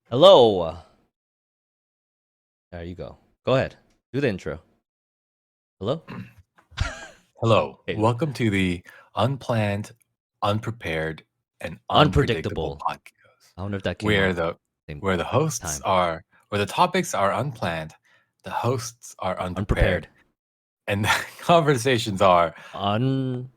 Hello. There you go. Go ahead. Do the intro. Hello? Hello. Hey. Welcome to the Unplanned, Unprepared, and Unpredictable Unpredictable. podcast, I wonder if that came where out the same where the hosts time. are where the topics are unplanned, the hosts are unprepared, Unprepared. and the conversations are Un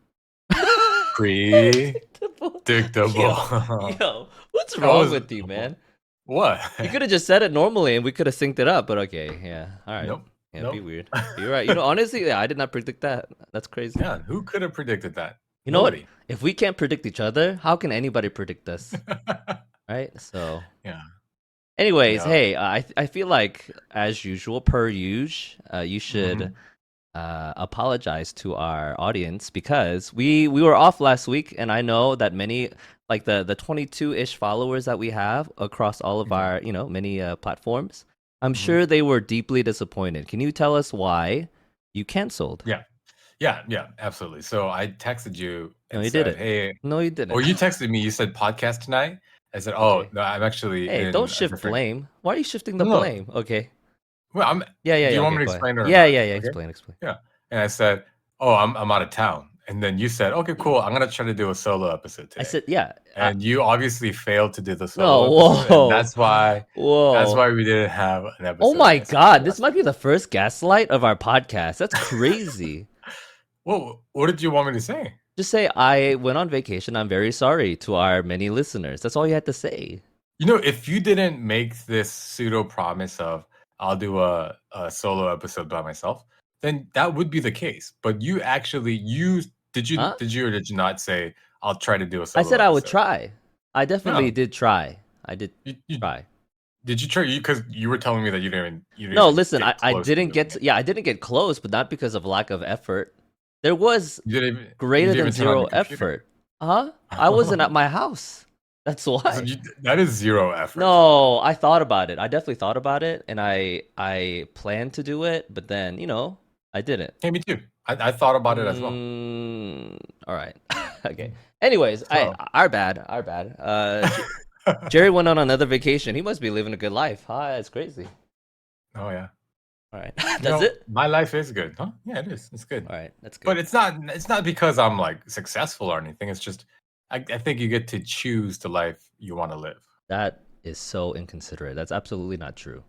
predictable. Yo, yo, what's That wrong was with you, man? what? You could have just said it normally and we could have synced it up, but okay, yeah. All right. Nope. Yeah, be Nope. weird. You're right. Honestly, yeah, I did not predict that. That's crazy. Yeah, who could have predicted that? You know what? Nobody. If we can't predict each other, how can anybody predict us? Right? So, Yeah. anyways, Yeah. hey, I feel like as usual, per usual, you should Mhm. apologize to our audience because we were off last week, and I know that many like the 22-ish followers that we have across all of Yeah. our many platforms. I'm Mhm. sure they were deeply disappointed. Can you tell us why you canceled? Yeah. Yeah, absolutely. So I texted you No, and you said, didn't. "Hey," No, you or didn't. you texted me. You said podcast tonight. I said, "Oh Okay. no, I'm actually Hey, don't in a shift different." blame. Why are you shifting the No, no. blame? Okay. Well, I'm. Yeah, yeah, Do yeah. you want Okay, me to go ahead. explain it or Yeah, not? yeah, yeah. Okay. Explain, explain. Yeah. And I said, "Oh, I'm out of town." And then you said, "Okay, cool. I'm gonna try to do a solo episode I today." said, yeah. And you obviously failed to do the solo No, episode, and whoa, that's whoa. why we didn't have an Oh episode my God, this last might week. be the first gaslight of our podcast. That's crazy. Well, what did you want me to say? Just say, I went on vacation. I'm very sorry to our many listeners. That's all you had to say. If you didn't make this pseudo promise of I'll do a solo episode by myself, then that would be the case. But you actually you Huh? did you or did you not say I'll try to do a I solo said I would episode? try. I definitely No, did try. I did you try. did you try? Because you were telling me that you didn't No, even listen, get I close to didn't doing get it. yeah, I didn't get close, but not because of lack of effort. There was You greater didn't than even turn on zero the computer. effort. Huh? I wasn't at my house. That's So why. that is zero effort. No, I thought about it. I definitely thought about it, and I planned to do it, but then I didn't. Hey, me too. I thought about it as well. All right. Okay. Anyways, I So our bad, our bad. Jerry went on another vacation. He must be living a good life. Hi, it's crazy. oh yeah. All right, that's it. My life is good, huh? Yeah, it is. It's good. All right, that's But good. it's not because I'm like successful or anything. It's just I think you get to choose the life you want to live. That is so inconsiderate. That's absolutely not true.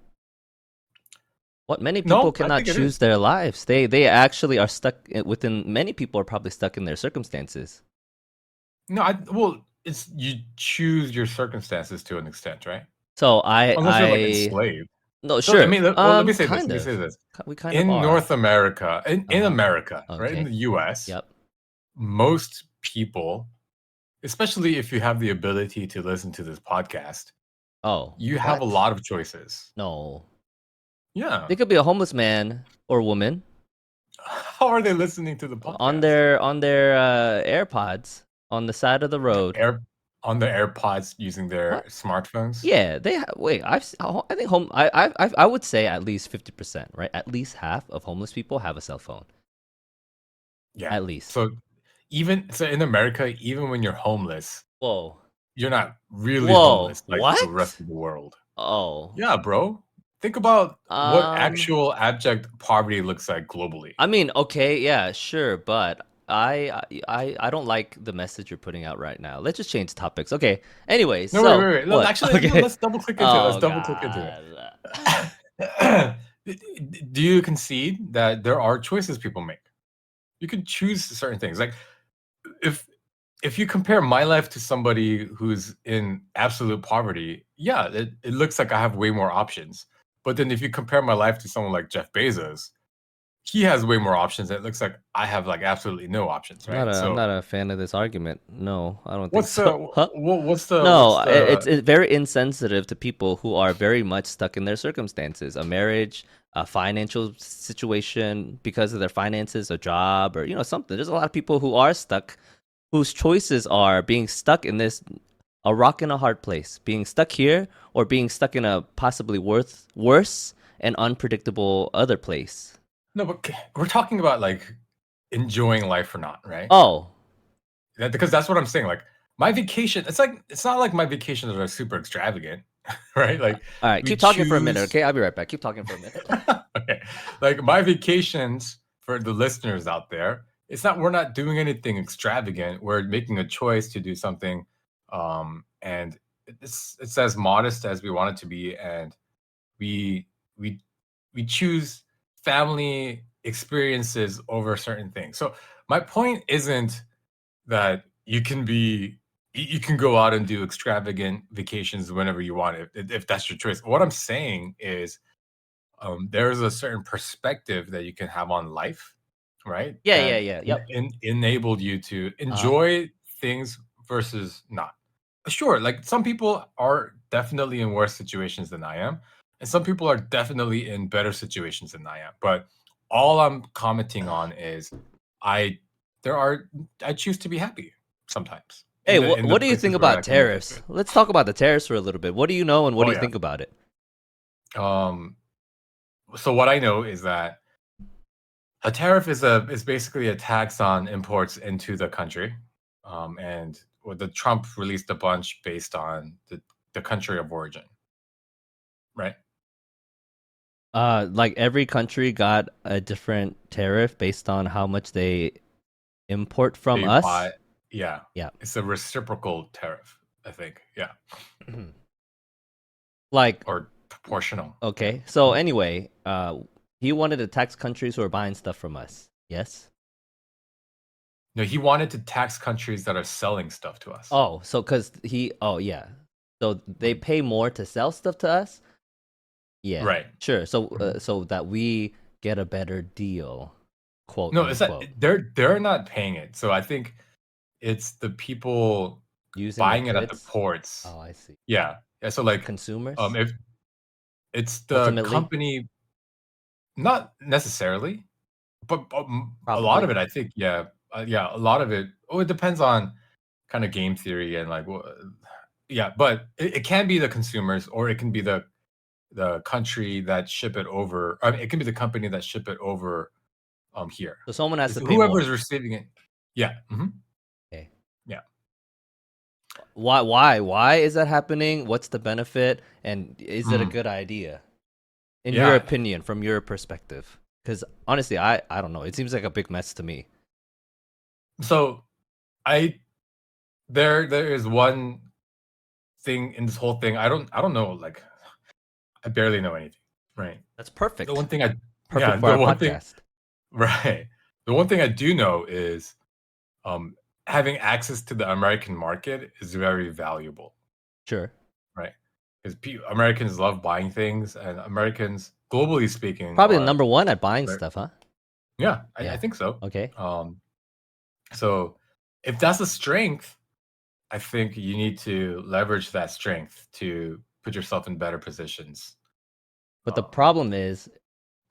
What many people No, I cannot think it choose is. their lives. They actually are stuck within. Many people are probably stuck in their circumstances. No, well, it's you choose your circumstances to an extent, right? So Unless you're like I enslaved. no So I sure. mean, let me say this. Kind Let me say of. this. We kind of In are. North America, in Uh-huh. America, right, in Okay. the U.S., Yep. most people, especially if you have the ability to listen to this podcast, Oh, you have a what? lot of choices. No. Yeah. They could be a homeless man or woman How are they listening to the on podcast? their AirPods on the side of the road. Air on the AirPods using their What? smartphones. Yeah, wait. I think I would say at least 50%, right? At least half of homeless people have a cell phone. Yeah. At least. So so in America, even when you're homeless, Whoa. you're not really Whoa. homeless like the rest What? of the world. Oh. Yeah, bro. Think about what Um. actual abject poverty looks like globally. I mean, okay, yeah, sure, but I don't like the message you're putting out right now. Let's just change topics. Okay. Anyways, No, wait, so wait, wait. No, what? actually, no, Okay. let's double click into it. Let's Oh double click into God. it. Do you concede that there are choices people make? You can choose certain things. Like if if you compare my life to somebody who's in absolute poverty, yeah, it looks like I have way more options. But then if you compare my life to someone like Jeff Bezos, he has way more options. And it looks like I have like absolutely no options, right? I'm So not a fan of this argument. No, I don't think what's the so. Huh? what's No, the it's very insensitive to people who are very much stuck in their circumstances, a marriage, a financial situation because of their finances, a job, or something. There's a lot of people who are stuck, whose choices are being stuck in this a rock in a hard place, being stuck here or being stuck in a possibly worse and unpredictable other place. no? But we're talking about like enjoying life or not, right? Oh, Because that's what I'm saying. Like my vacation, it's not like my vacations are super extravagant. right? Like All right, we keep talking for a minute, choose. okay? I'll be right back. Keep talking for a minute. Okay, like my vacations for the listeners out there, it's not we're not doing anything extravagant. We're making a choice to do something, and it's as modest as we want it to be, and we we we choose family experiences over certain things. So my point isn't that you can go out and do extravagant vacations whenever you want if that's your choice. What I'm saying is there's a certain perspective that you can have on life, right? Yeah, yeah, That yeah. Yep. enabled you to Uh-huh. enjoy things versus not. Sure, like some people are definitely in worse situations than I am, and some people are definitely in better situations than I am. But all I'm commenting on is I there are I choose to be happy sometimes Hey, in the what do you think places where I about can make it tariffs? good. Let's talk about the tariffs for a little bit. What do you know and what Oh do you yeah. think about it? Um, so what I know is that a tariff is basically a tax on imports into the country, and the Trump released a bunch based on the country of origin, right? Like every country got a different tariff based on how much they import from They us. buy, yeah, Yeah. it's a reciprocal tariff, I think, yeah, Like, or proportional, yeah. okay. So Mhm. anyway, he wanted to tax countries who are buying stuff from us. Yes. No, he wanted to tax countries that are selling stuff to us. Oh, so oh yeah. So they Mhm. pay more to sell stuff to us? Yeah. Right. Sure. So Mhm. so that we get a better deal, quote No, it's that unquote. they're not paying it. So I think it's the people Using the buying it at the goods? ports. Oh, I see. Yeah. Yeah, so The like, consumers if it's the ultimately, company, not necessarily, but, a lot probably. of it, I think, yeah, yeah, a lot of it. Oh, it depends on kind of game theory and like, yeah, but it can be the consumers, or it can be the country that ship it over. I mean, it can be the company that ship it over here. So someone has It's to pay whoever more. is receiving it. Yeah. Okay. Yeah. Why is that happening? What's the benefit? And is it a Mm. good idea? In your Yeah. opinion, from your perspective? Because honestly, I don't know. It seems like a big mess to me. So I there is one thing in this whole thing. I don't know, like I barely know anything. Right. That's The one perfect. thing I Yeah, Perfect for the our one thing podcast. right. The one thing I do know is um having access to the American market is very valuable, Sure. right? Because Americans love buying things, and Americans, globally speaking, Probably the are number one at buying very, stuff, huh? yeah, I Yeah. think so. Okay. Um, so if that's a strength, I think you need to leverage that strength to put yourself in better positions. But the Um, problem is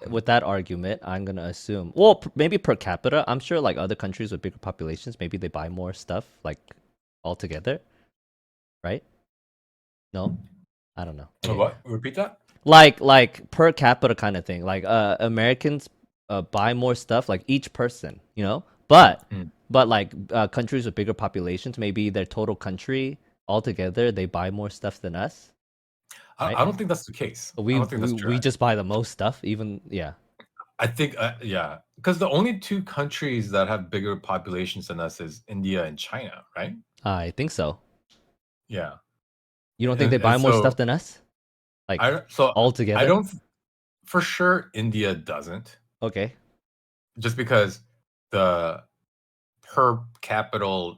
with that argument, I'm gonna assume, well, maybe per capita. I'm sure like other countries with bigger populations, maybe they buy more stuff like altogether, right? No, I don't know. Okay, what? Repeat that? like per capita kind of thing. Like Americans buy more stuff like each person, you know. Mm. But like countries with bigger populations, maybe their total country altogether they buy more stuff than us, right? I don't think that's the case. I don't think that's true. We just buy the most stuff. Even yeah, I think, yeah, because the only two countries that have bigger populations than us is India and China, right? I think so. Yeah, You don't think they and buy more stuff so than us, like I altogether? don't, for sure India doesn't, Okay, just because the per capita,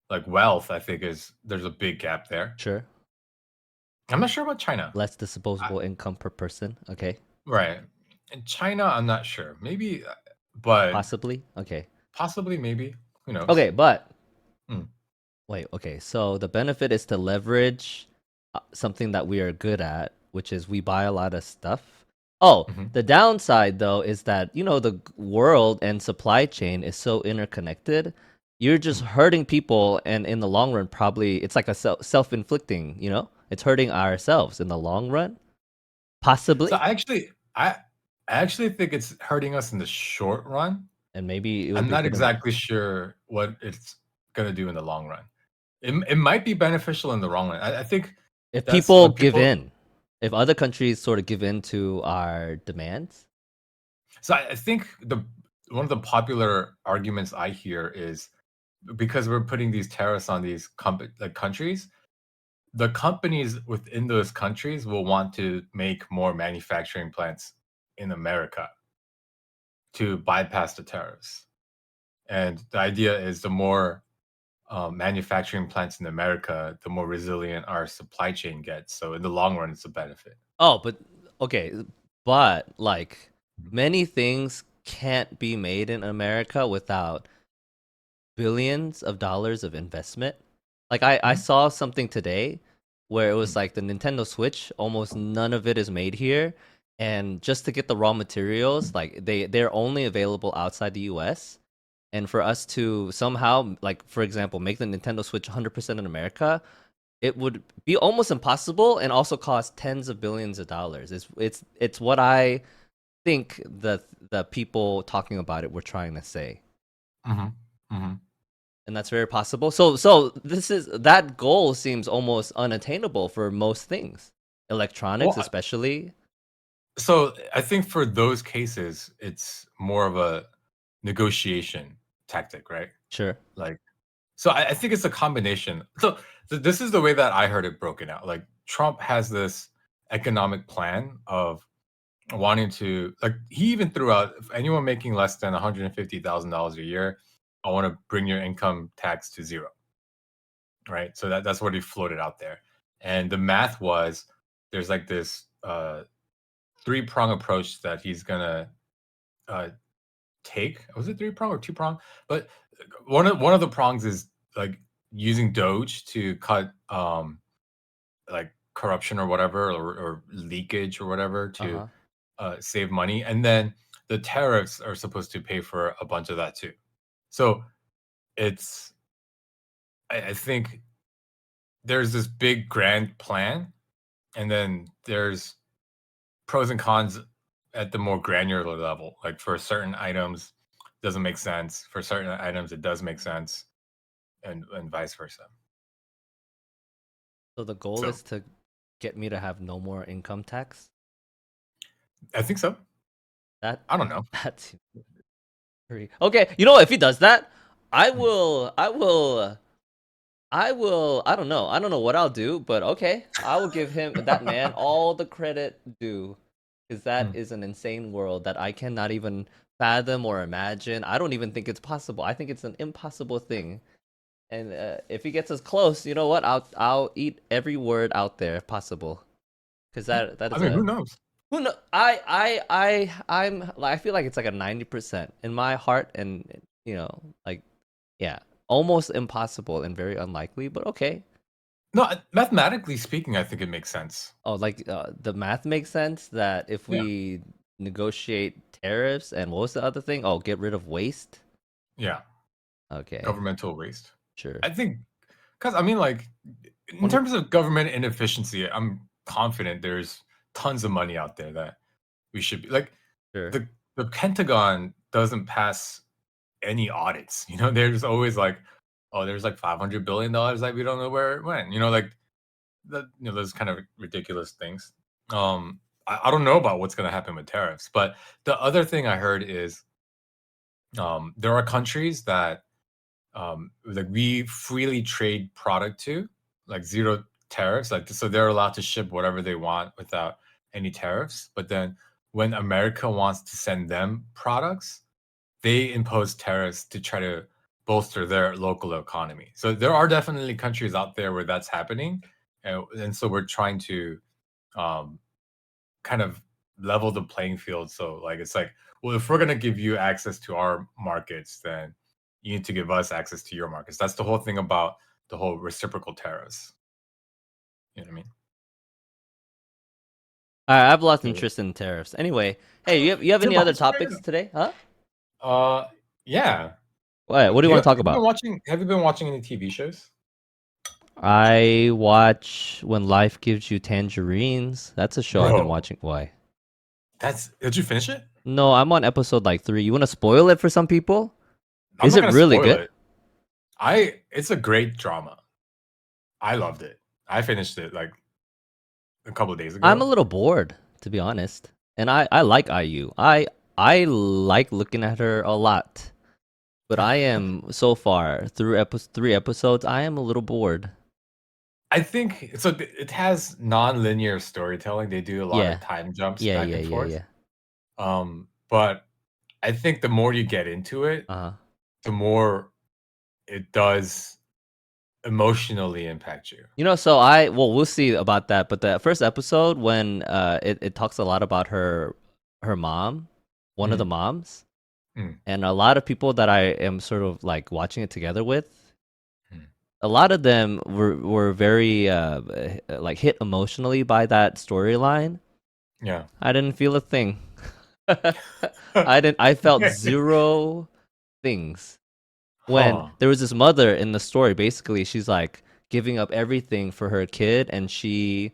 like, wealth, I think, is there's a big gap there. sure. I'm not sure about China. Less I, disposable income per person. Okay, right, and China, I'm not sure. Maybe, but possibly. Okay, possibly, maybe. Who knows? okay, but Mm. wait. Okay, so the benefit is to leverage something that we are good at, which is we buy a lot of stuff. Oh, Hmm. the downside though is that the world and supply chain is so interconnected. You're just hurting people, and in the long run, probably it's like a self-inflicting. It's hurting ourselves in the long run, So possibly, I actually think it's hurting us in the short run. and maybe it will I'm be not good in the. exactly sure what it's gonna do in the long run. It might be beneficial in the long run. I think If That's people what give people. in, if other countries sort of give in to our demands. So I think the one of the popular arguments I hear is because we're putting these tariffs on these countries, the companies within those countries will want to make more manufacturing plants in America to bypass the tariffs. And the idea is the more manufacturing plants in America, the more resilient our supply chain gets. So in the long run, it's a benefit. Oh, but okay, but like Mhm. many things can't be made in America without billions of dollars of investment. Like I Mhm. saw something today where it was Mhm. like the Nintendo Switch, almost none of it is made here. And just to get the raw materials, like they're only available outside the US. And for us to somehow, like for example, make the Nintendo Switch 100% in America, it would be almost impossible and also cost tens of billions of dollars. It's what I think the people talking about it were trying to say, Mhm. Mhm. and that's very possible. So this is that goal seems almost unattainable for most things, electronics Well, especially. so I think for those cases, it's more of a negotiation tactic, right? Sure. Like, so I think it's a combination. So this is the way that I heard it broken out. Like Trump has this economic plan of wanting to, like, he even threw out, if anyone making less than $150,000 a year, I want to bring your income tax to zero, right? So that's what he floated out there. And the math was there's like this three-prong approach that he's gonna uh, take. Was it three-prong or two-prong? But one of the prongs is like using Doge to cut like corruption or whatever, or leakage or whatever Uh to huh. save money, and then the tariffs are supposed to pay for a bunch of that too. So it's I think there's this big grand plan, and then there's pros and cons at the more granular level. Like for certain items, doesn't make sense. For certain items, it does make sense, and vice versa. So the goal So is to get me to have no more income tax. I think so. That I don't know. that's pretty okay. You know what? If he does that, I Mm, will. I will. I will. I don't know. I don't know what I'll do, but okay. I will give him that man all the credit due, because that mm. is an insane world that I cannot even fathom or imagine. I don't even think it's possible. I think it's an impossible thing. And if he gets us close, you know what? I'll eat every word out there if possible, because that I is mean, who a knows? who know. I feel like it's like a 90% in my heart, and like yeah, almost impossible and very unlikely, but okay. No, mathematically speaking, I think it makes sense. Oh, like the math makes sense that if Yeah, we negotiate tariffs and what was the other thing? Oh, get rid of waste. yeah. Okay, Governmental waste. sure. I think because I mean, like, in One, terms of government inefficiency, I'm confident there's tons of money out there that we should be like sure. the Pentagon doesn't pass any audits. There's always like, oh, there's like $500 billion that we don't know where it went. Like those kind of ridiculous things. I don't know about what's going to happen with tariffs, but the other thing I heard is there are countries that like we freely trade product to, like zero tariffs, like so they're allowed to ship whatever they want without any tariffs. But then when America wants to send them products, they impose tariffs to try to bolster their local economy. So there are definitely countries out there where that's happening, and so we're trying to um, kind of level the playing field. So like it's like, well, if we're gonna give you access to our markets, then you need to give us access to your markets. That's the whole thing about the whole reciprocal tariffs. You know what I mean? I have lost So, interest in tariffs. Anyway, hey, you have any other Timon, sorry. topics today? Huh? Uh, yeah. What do you Do you want have to talk you been about? watching? Have you been watching any TV shows? I watch When Life Gives You Tangerines. That's a show I've been Bro, watching. Why? did you finish it? No, I'm on episode like 3. You want to spoil it for some people? I'm Is not it gonna really spoil good? it. It's a great drama. I loved it. I finished it like a couple of days I'm a ago. little bored, to be honest. And I like IU. I like looking at her a lot. But I am so far through 3 episodes, I am a little bored. I think so. It has non-linear storytelling. They do a lot of Yeah. time jumps Yeah, back yeah, and yeah, forth. yeah. But I think the more you get into it, Uh-huh. the more it does emotionally impact you. So we'll see about that, but the first episode when it talks a lot about her mom, one of the Mm, moms, mm, and a lot of people that I am sort of like watching it together with, mm. a lot of them were very like hit emotionally by that storyline. Yeah. I didn't feel a thing. I felt zero things when Huh. there was this mother in the story. Basically, she's like giving up everything for her kid, and she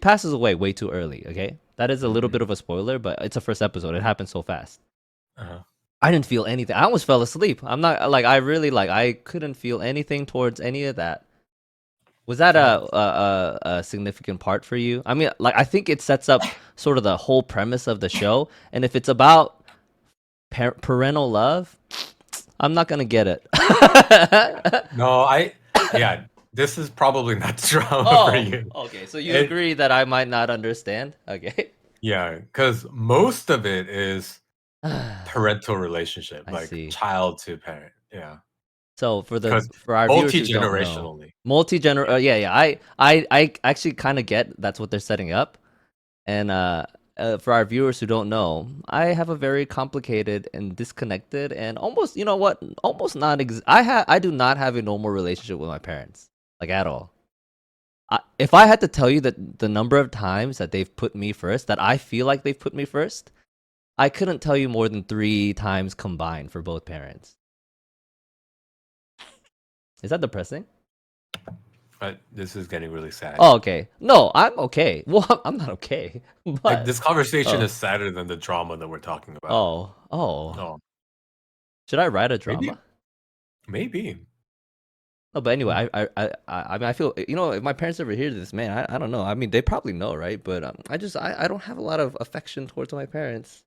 passes away way too early. Okay, that is a little bit Mm-mm. of a spoiler, but it's a first episode. It happened so fast. Uh-huh. I didn't feel anything. I almost fell asleep. I'm not like I really like I couldn't feel anything towards any of that. Was that That a significant part for you? I mean, like I think it sets up sort of the whole premise of the show, and if it's about parental love, I'm not gonna get it. no, yeah, this is probably not drama for Oh, you. okay. So you It agree that I might not understand? Okay. yeah, because most of it is I parental relationship, like see. child to parent. Yeah, So because for our viewers who don't know, multi-generationally. multi-gener Yeah. yeah, yeah. I actually kind of get that's what they're setting up. And for our viewers who don't know, I have a very complicated and disconnected and almost, you know what, almost not I do not have a normal relationship with my parents, like at all. If I had to tell you that the number of times that they've put me first, that I feel like they've put me first, I couldn't tell you more than 3 times combined for both parents. Is that depressing? But this is getting really sad. Oh, okay. No, I'm okay. Well, I'm not okay, Like but this conversation oh, is sadder than the drama that we're talking about. oh. Oh, Should I write a maybe, drama? maybe. No, but anyway, Mm, I mean, I feel if my parents ever hear this, man, I don't know. I mean, they probably know, right? But I don't have a lot of affection towards my parents.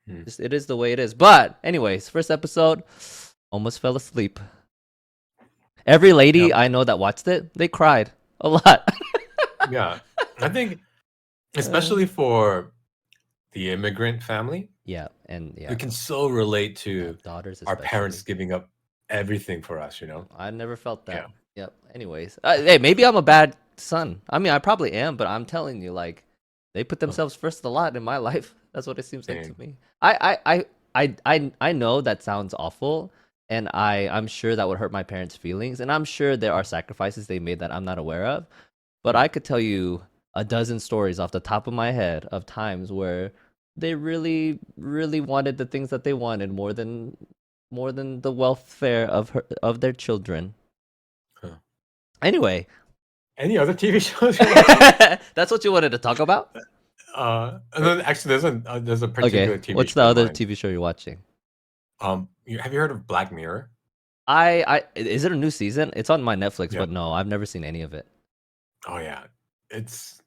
mm. Just it is the way it is. But anyways, first episode, almost fell asleep. Every Yeah, lady I know that watched it, they cried a lot. yeah. I think Uh, especially for the immigrant family, yeah, and we yeah, can so relate to daughters our parents especially. giving up everything for us. I never felt Yeah. that. Yep. Anyways, hey, maybe I'm a bad son. I mean, I probably am, but I'm telling you, like, they put Oh, themselves first a lot in my life. That's what it seems like to dang. me. I know that sounds awful, and I'm sure that would hurt my parents' feelings, and I'm sure there are sacrifices they made that I'm not aware of. But Mm, I could tell you a dozen stories off the top of my head of times where they really, really wanted the things that they wanted more than the welfare of their children. huh. Anyway, Any other TV shows you're watching? that's what you wanted to talk about? And then actually, there's a Okay, particular TV what's the show in other mind. TV show you're watching? Have you heard of Black Mirror? I is it a new season? It's on my Netflix, Yeah. but no, I've never seen any of it. Oh yeah, it's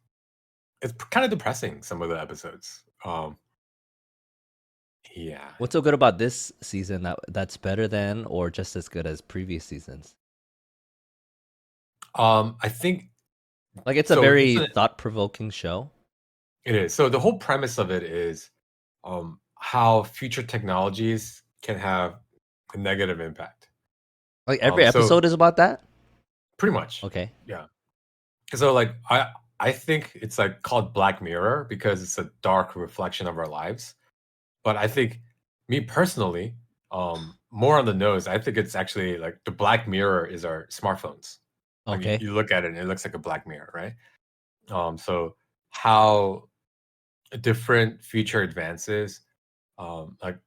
kind of depressing. Some of the episodes. Yeah. What's so good about this season that's better than or just as good as previous seasons? I think Like it's a so. very thought-provoking show. It is. So the whole premise of it is how future technologies can have a negative impact. Like every So episode is about that? pretty much, Okay. yeah. So like I think it's like called Black Mirror because it's a dark reflection of our lives. But I think me personally, more on the nose, I think it's actually like the Black Mirror is our smartphones. Like Okay. you look at it and it looks like a black mirror, right? So how different future advances, like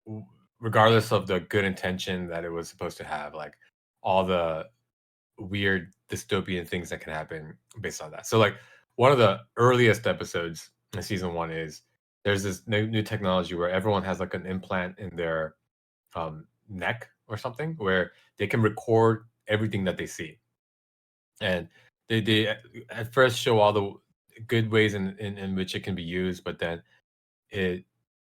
w- regardless of the good intention that it was supposed to have, like all the weird dystopian things that can happen based on that. So like one of the earliest episodes in season one is there's this new technology where everyone has like an implant in their neck or something where they can record everything that they see, and they at first show all the good ways in which it can be used, but then it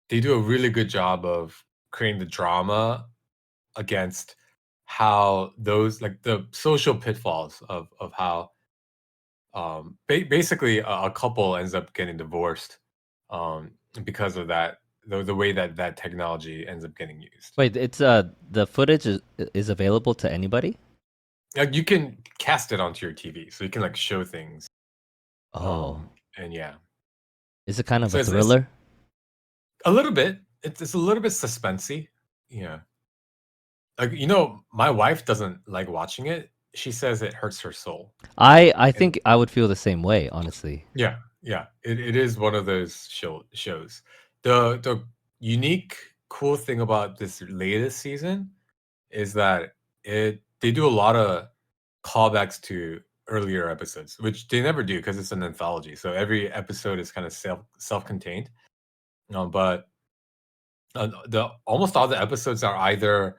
they do a really good job of creating the drama against how those like the social pitfalls of how basically a couple ends up getting divorced because of that the way that that technology ends up getting used. Wait, it's the footage is available to anybody? Like you can cast it onto your TV, so you can like show things. Oh, And yeah, is it kind of so a it's thriller? a little bit. It's a little bit suspensey. Yeah, like my wife doesn't like watching it. She says it hurts her soul. I And think I would feel the same way, honestly. yeah, yeah, it is one of those shows. The unique cool thing about this latest season is that it they do a lot of callbacks to earlier episodes, which they never do because it's an anthology. So every episode is kind of self-contained. But the almost all the episodes are either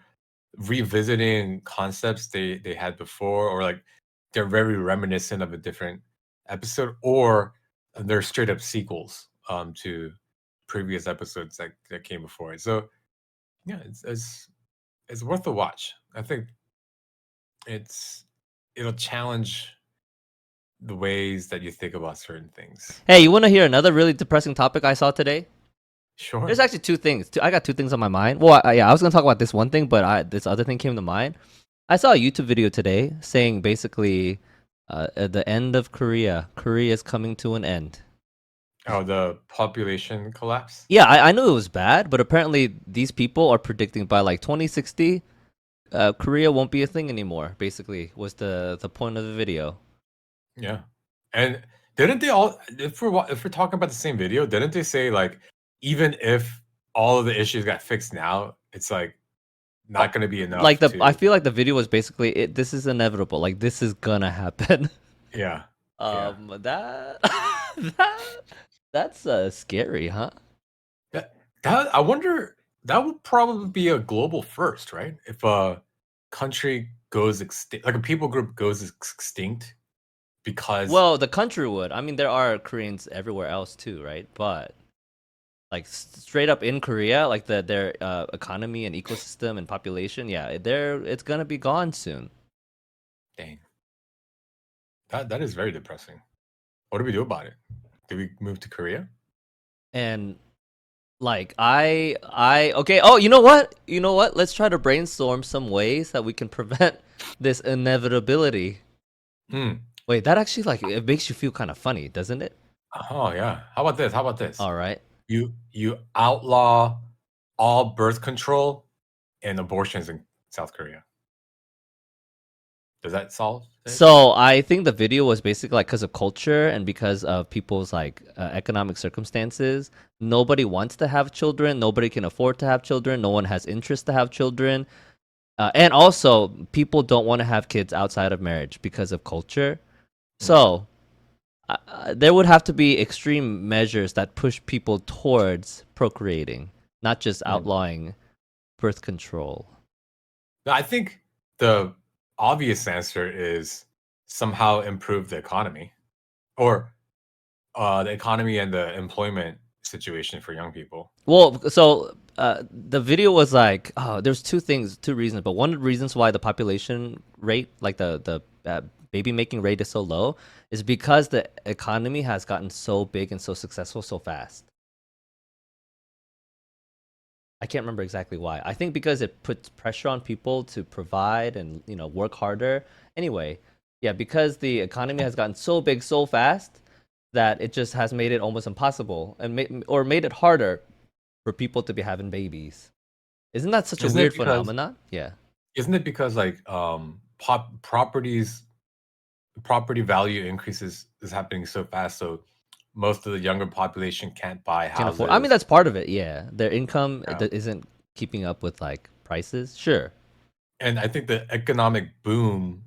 revisiting concepts they had before, or like they're very reminiscent of a different episode, or they're straight up sequels to previous episodes that came before it. So yeah, it's worth a watch. I think it's it'll challenge the ways that you think about certain things. Hey, you want to hear another really depressing topic I saw today? There's Sure. actually two things. I got two things on my mind. Well, yeah, I was gonna talk about this one thing, but this other thing came to mind. I saw a YouTube video today saying basically, at the end of Korea, Korea is coming to an end. Oh, the population collapse. Yeah, I knew it was bad, but apparently these people are predicting by like 2060, Korea won't be a thing anymore. Basically, was the point of the video. Yeah. And didn't they all if we're talking about the same video, didn't they say like even if all of the issues got fixed now, it's like Oh, not going to be like enough I to feel like the video was basically this is inevitable. Like this is gonna happen. yeah. Yeah. That that that's scary, huh? That I wonder that would probably be a global first, right? If a country goes extinct, like a people group goes extinct because Well, the country would. I mean, there are Koreans everywhere else too, right? But like straight up in Korea, like their economy and ecosystem and population, yeah, it's gonna be gone soon. dang, that is very depressing. What do we do about it? Do we move to Korea? And like I okay. Oh, you know what? You know what? Let's try to brainstorm some ways that we can prevent this inevitability. Hmm. Wait, that actually like it makes you feel kind of funny, doesn't it? Oh yeah. How about this? How about this? All right. You outlaw all birth control and abortions in South Korea. Does that solve the issue? So I think the video was basically like because of culture and because of people's like economic circumstances. Nobody wants to have children. Nobody can afford to have children. No one has interest to have children. And also, people don't want to have kids outside of marriage because of culture. Hmm. So there would have to be extreme measures that push people towards procreating, not just Hmm. outlawing birth control. No, I think the obvious answer is somehow improve the economy, or the economy and the employment situation for young people. Well, so the video was like, oh, there's two reasons, but one of the reasons why the population rate, like the baby making rate, is so low, is because the economy has gotten so big and so successful so fast. I can't remember exactly why. I think because it puts pressure on people to provide and work harder. Anyway, yeah, because the economy has gotten so big so fast that it just has made it almost impossible and or made it harder for people to be having babies. Isn't that such a Isn't it weird because phenomenon? Yeah. like property value increases is happening so fast, so most of the younger population can't buy Can't afford. I mean, houses. that's part of it. Yeah. Their income Yeah. isn't keeping up with like prices. Sure. And I think the economic boom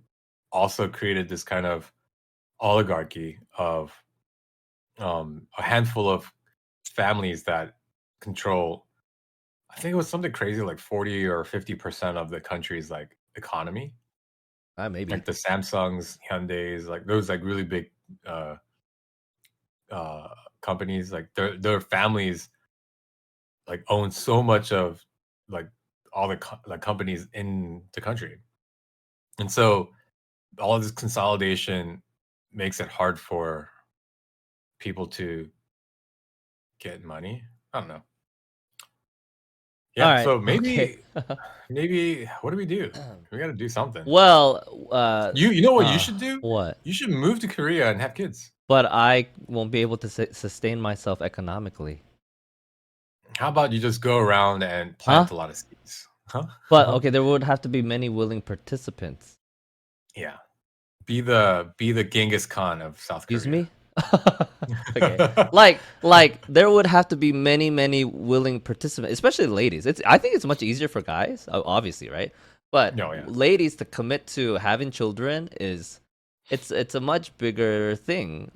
also created this kind of oligarchy of a handful of families that control. I think it was something crazy like 40 or 50% of the country's like economy. Like Maybe. the Samsungs, Hyundais, like those like really big uh companies, like their families like own so much of like all the like companies in the country, and so all of this consolidation makes it hard for people to get money. I don't know. All Yeah, right. so Okay. maybe what do we do? We got to do something. Well, You know what you should do? what? You should move to Korea and have kids. But I won't be able to sustain myself economically. How about you just go around and Huh? plant a lot of seeds? Huh? But Huh? okay, there would have to be many willing participants. Yeah. Be the Genghis Khan of South Excuse Korea. me? Okay. Like there would have to be many willing participants, especially ladies. I think it's much easier for guys, obviously, right? But No, yeah. ladies to commit to having children is it's a much bigger thing,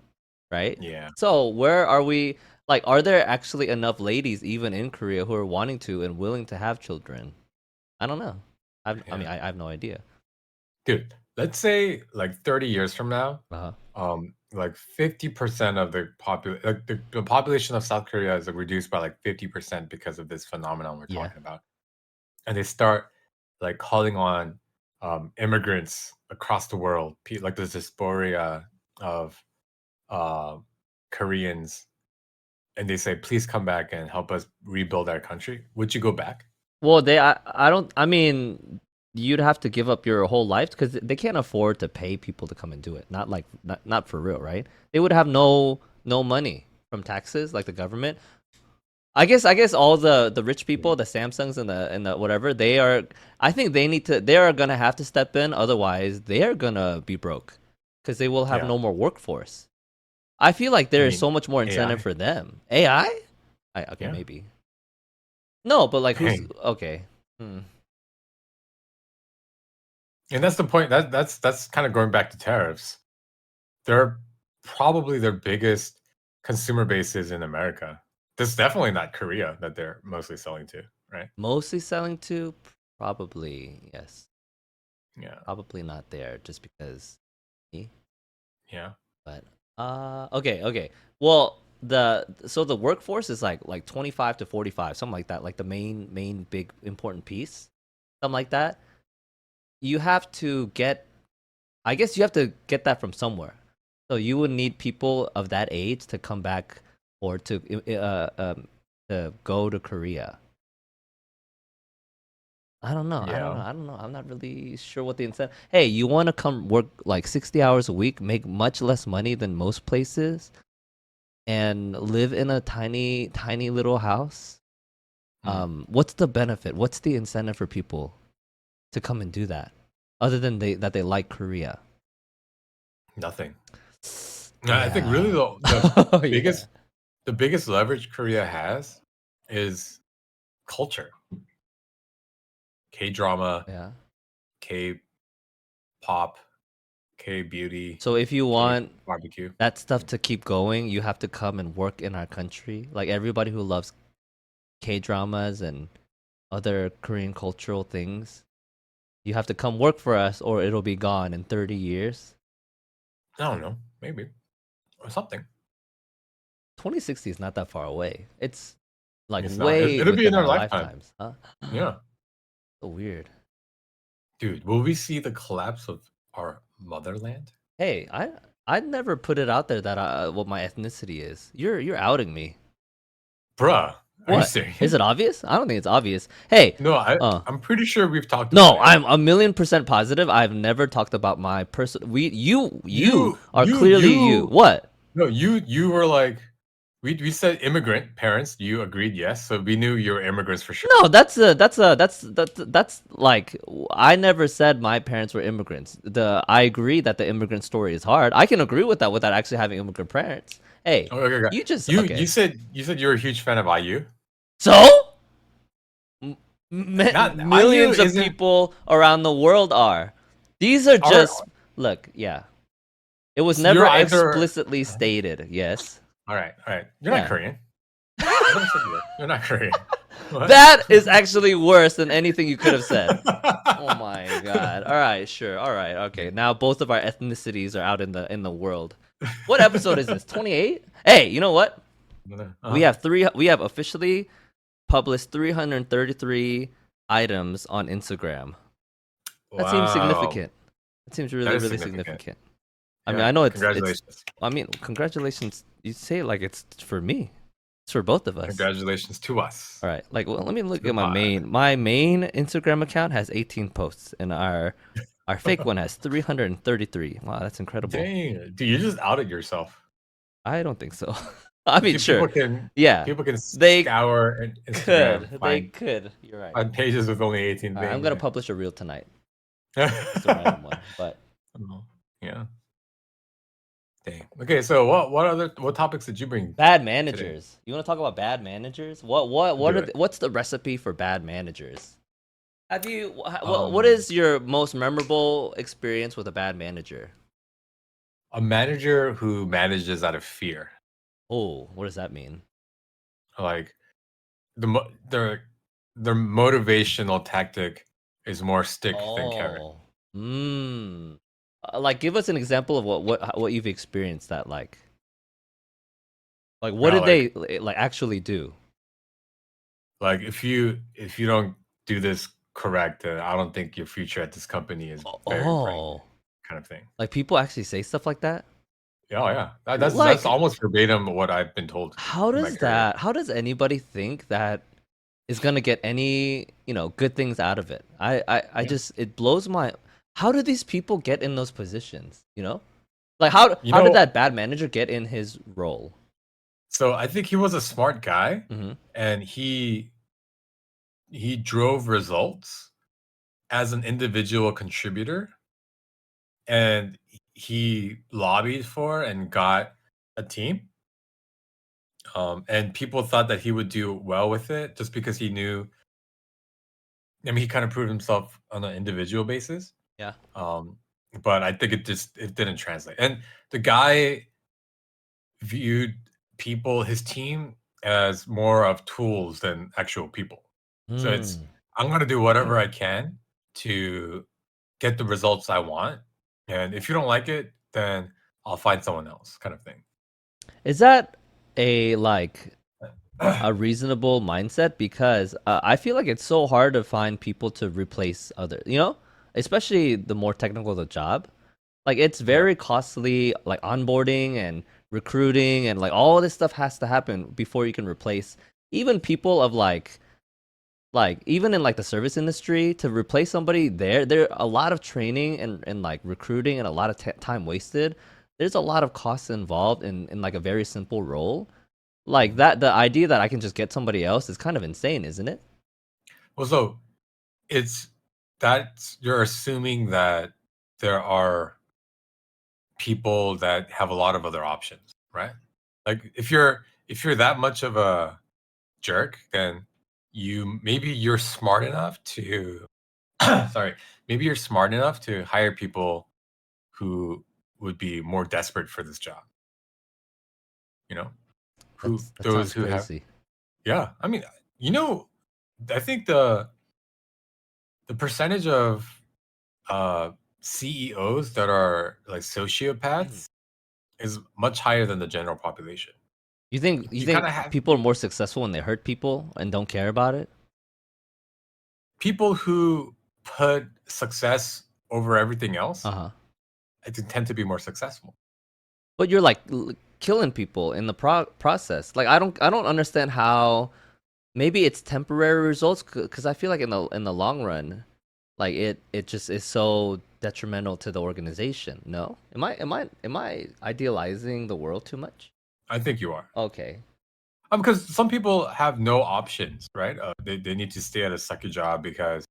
right? Yeah. So where are we, like, are there actually enough ladies even in Korea who are wanting to and willing to have children? I don't know. I mean, Yeah. I have no idea. Dude, let's say like 30 years from now, Uh-huh. like 50% of the population of South Korea is like, reduced by like 50% because of this phenomenon we're Yeah. talking about. And they start like calling on immigrants across the world, like the diaspora of uh, Koreans, and they say, please come back and help us rebuild our country. Would you go back? Well, I don't. I mean, you'd have to give up your whole life because they can't afford to pay people to come and do it. Not like not for real, right? They would have no money from taxes, like the government. I guess all the rich people, the Samsungs and the whatever, they are. I think they need to. They are gonna have to step in. Otherwise, they are gonna be broke because they will have Yeah. no more workforce. I feel like there I is mean, so much more incentive AI. for them. AI? Okay, Yeah. maybe. No, but like who's Hey, okay? Hmm. and that's the point. That's kind of going back to tariffs. They're probably their biggest consumer bases in America. This definitely not Korea that they're mostly selling to, right? Mostly selling to? Probably, yes. Yeah. Probably not there just because me. Yeah. But okay. Well, the workforce is like 25 to 45, something like that, like the main big important piece. Something like that. You have to get I guess you have to get that from somewhere. So you would need people of that age to come back or to go to Korea. I don't know. Yeah. I'm not really sure what the incentive. Hey, you want to come work like 60 hours a week, make much less money than most places, and live in a tiny little house? What's the benefit? What's the incentive for people to come and do that, other than that they like Korea? Nothing. I think really Yeah. the Yeah. biggest leverage Korea has is culture. K drama, Yeah. K pop, K beauty, So if you K want barbecue. that stuff to keep going, you have to come and work in our country. Like everybody who loves K dramas and other Korean cultural things, you have to come work for us or it'll be gone in 30 years. I don't know, maybe or something. 2060 is not that far away. It's like It's not. way It'll be in within our our lifetime. lifetimes. Huh? Yeah, So weird. dude. Will we see the collapse of our motherland? Hey, I'd never put it out there that what my ethnicity is. You're outing me. Bruh, are you What? Is serious? it obvious? I don't think it's obvious. Hey, No, uh I'm pretty sure we've talked about no, it. I'm a million percent positive. I've never talked about my person. You are clearly you. You What? no, you were like we said immigrant parents. You agreed yes, so we knew you were immigrants for sure. No, that's like I never said my parents were immigrants. I agree that the immigrant story is hard. I can agree with that without actually having immigrant parents. Hey, Okay. you just You okay. said you're a huge fan of IU. So Not IU millions of isn't people around the world are. These are our. just look, yeah. It was So never you're either. explicitly stated. Yes. All right. You're not Yeah. Korean. I never said you were. You're not Korean. What? That is actually worse than anything you could have said. Oh my god. All right, sure. All right. Okay. Now both of our ethnicities are out in the world. What episode is this? 28? Hey, you know what? We Uh-huh. have three. We have officially published 333 items on Instagram. That seems Wow, significant. It seems that really, is really significant. significant. I mean, Yeah, I know it's. congratulations. I mean, congratulations. You say it like it's for me. It's for both of us. Congratulations to us. All right. Like, well, let me To look the at my pod. main. My main Instagram account has 18 posts, and our fake one has 333. Wow, that's incredible. Dang, dude, you just outed yourself. I don't think so. I mean, sure. People can Yeah, people can they scour Instagram, could. They find could. You're right. pages with only 18 All right, I'm things. gonna publish a reel tonight. Just a random one, but Oh, yeah. Dang. Okay, so what topics did you bring bad today? managers. You want to talk about bad managers? Do it. What's the recipe for bad managers? Have you what Um, is your most memorable experience with a bad manager? a manager who manages out of fear. Oh, what does that mean? Like the mo- their motivational tactic is more stick than carrot. Oh, like give us an example of what you've experienced that like. Like what Yeah, did they like actually do? like if you don't do this correct, I don't think your future at this company is very bright, Oh, kind of thing. like people actually say stuff like that? Yeah, yeah. That's Like almost verbatim what I've been told in my career. how does anybody think that is gonna get any, good things out of it? I Yeah. just it blows my how do these people get in those positions, Like You how did know, that bad manager get in his role? so I think he was a smart guy Hmm. and he drove results as an individual contributor and he lobbied for and got a team. And people thought that he would do well with it just because he knew. I mean, he kind of proved himself on an individual basis. Yeah. Um, but I think it didn't translate. And the guy viewed his team as more of tools than actual people. So it's Hmm. I'm gonna do whatever I can to get the results I want. And if you don't like it, then I'll find someone else, kind of thing. Is that a like a reasonable mindset? Because I feel like it's so hard to find people to replace others, especially the more technical the job. Like it's Yeah. very costly, like onboarding and recruiting and like all this stuff has to happen before you can replace even people of like even in like the service industry to replace somebody there a lot of training and like recruiting and a lot of time wasted. There's a lot of costs involved in like a very simple role like Mhm. that. The idea that I can just get somebody else is kind of insane, isn't it? Well, so it's that you're assuming that there are people that have a lot of other options, right? Like if you're that much of a jerk, then you're smart enough to sorry, maybe you're smart enough to hire people who would be more desperate for this job, you know? Who That those sounds who have crazy. yeah, I mean, you know, I think the percentage of uh CEOs that are like Mhm. sociopaths is much higher than the general population. You You kind think of have people are more successful when they hurt people and don't care about it? people who put success over everything else, Uh-huh. I think tend to be more successful. But you're like killing people in the process. Like I don't understand how maybe it's temporary results because I feel like in the long run, like it just is so detrimental to the organization. No, am I idealizing the world too much? I think you are. Okay, Because some people have no options, right? They need to stay at a sucky job because,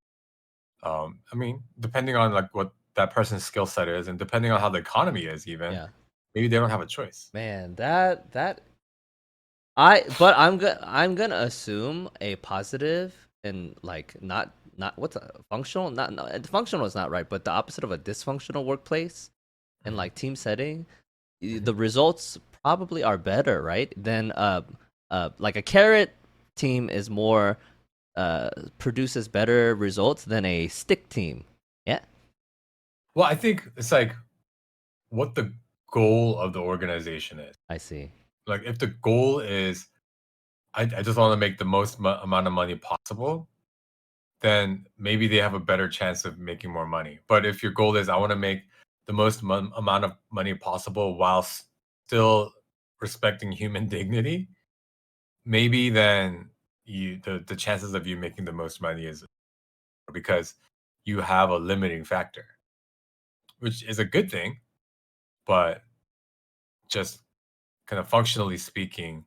I mean, depending on like what that person's skill set is, and depending on how the economy is, even yeah, maybe they don't have a choice. man, that I'm gonna assume a positive and like not what's a functional not functional is not right, but the opposite of a dysfunctional workplace and Mhm, like team setting, mhm. the results probably are better, right? Than like a carrot team is more produces better results than a stick team. Yeah. Well, I think it's like what the goal of the organization is. I see. Like if the goal is I just want to make the most amount of money possible, then maybe they have a better chance of making more money. But if your goal is I want to make the most amount of money possible while still respecting human dignity, maybe then the chances of you making the most money is because you have a limiting factor, which is a good thing, but just kind of functionally speaking,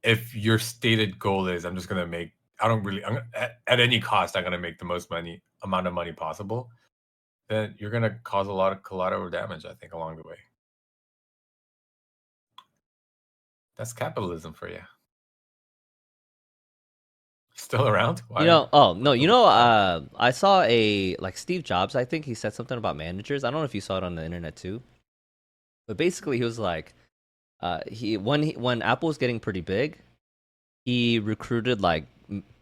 if your stated goal is I'm just gonna make I don't really at any cost I'm gonna make the most amount of money possible, then you're gonna cause a lot of collateral damage, I think, along the way. That's capitalism for you. Still around? Why? Oh no, What's up with the quiet? I saw a like Steve Jobs. I think he said something about managers. I don't know if you saw it on the internet too, but basically he was like, when Apple was getting pretty big, he recruited like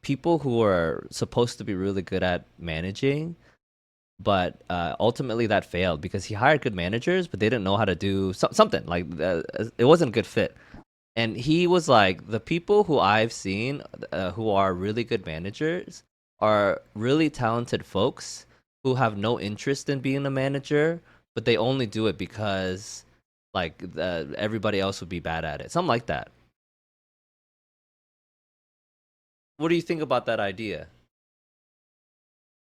people who are supposed to be really good at managing, but ultimately that failed because he hired good managers, but they didn't know how to do something. Like it wasn't a good fit. And he was like, the people who I've seen who are really good managers are really talented folks who have no interest in being a manager, but they only do it because like everybody else would be bad at it. Something like that. What do you think about that idea?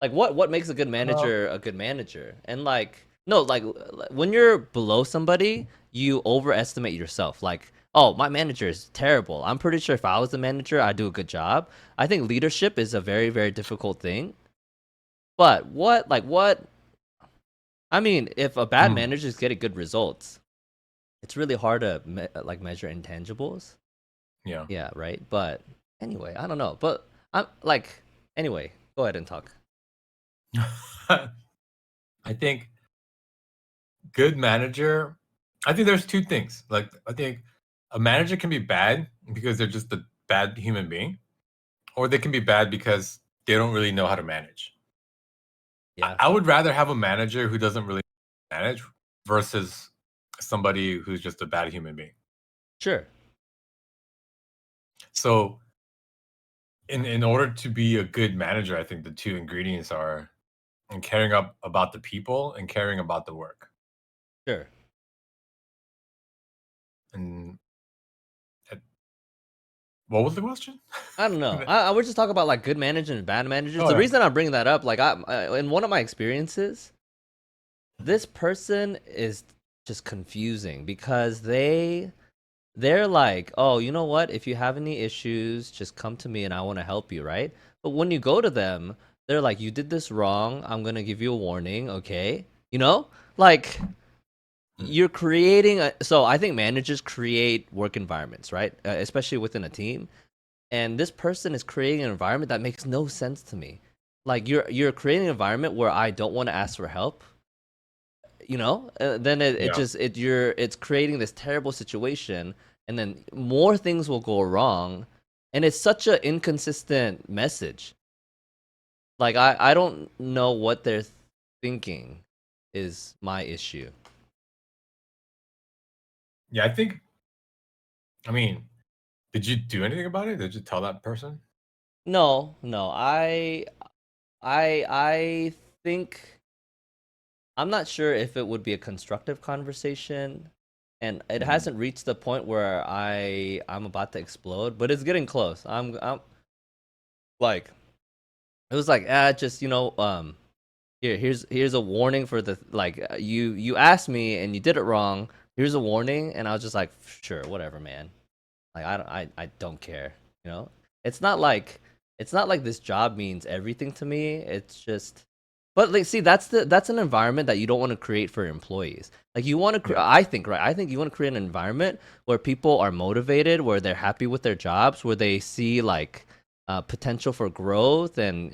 Like what makes a good Uh, manager a good manager? And like no, like when you're below somebody, you overestimate yourself. Like, oh, my manager is terrible. I'm pretty sure if I was the manager, I'd do a good job. I think leadership is a very, very difficult thing. But what I mean, if a bad mm, manager is getting good results, it's really hard to like measure intangibles. yeah. Yeah, right? But anyway, I don't know. But I'm like anyway, go ahead and talk. I think good manager. I think there's two things. Like I think a manager can be bad because they're just a bad human being, or they can be bad because they don't really know how to manage. Yeah. I would rather have a manager who doesn't really manage versus somebody who's just a bad human being. Sure. So in order to be a good manager, I think the two ingredients are and caring up about the people and caring about the work. Sure. And what was the question? I don't know. I we're just talking about like good managers and bad managers. Oh The yeah. reason I'm bringing that up, like in one of my experiences, this person is just confusing because they're like, oh, you know what? If you have any issues, just come to me and I want to help you, right? But when you go to them, they're like, you did this wrong. I'm gonna give you a warning, okay? You know, like Mm, you're creating a. So I think managers create work environments, right? Especially within a team, and this person is creating an environment that makes no sense to me. Like you're creating an environment where I don't want to ask for help. Then it yeah. just it's creating this terrible situation, and then more things will go wrong, and it's such an inconsistent message. Like I don't know what they're thinking is my issue. Yeah, I mean, did you do anything about it? Did you tell that person? No, no, I think I'm not sure if it would be a constructive conversation, and it Mhm. hasn't reached the point where I'm about to explode, but it's getting close. I'm like it was like just here's a warning for the like you asked me and you did it wrong. Here's a warning, and I was just like sure, whatever, man. Like I don't care. You know, it's not like this job means everything to me. It's just, but like, see, that's an environment that you don't want to create for employees. Like you want to, Yeah. I think, right? I think you want to create an environment where people are motivated, where they're happy with their jobs, where they see like potential for growth and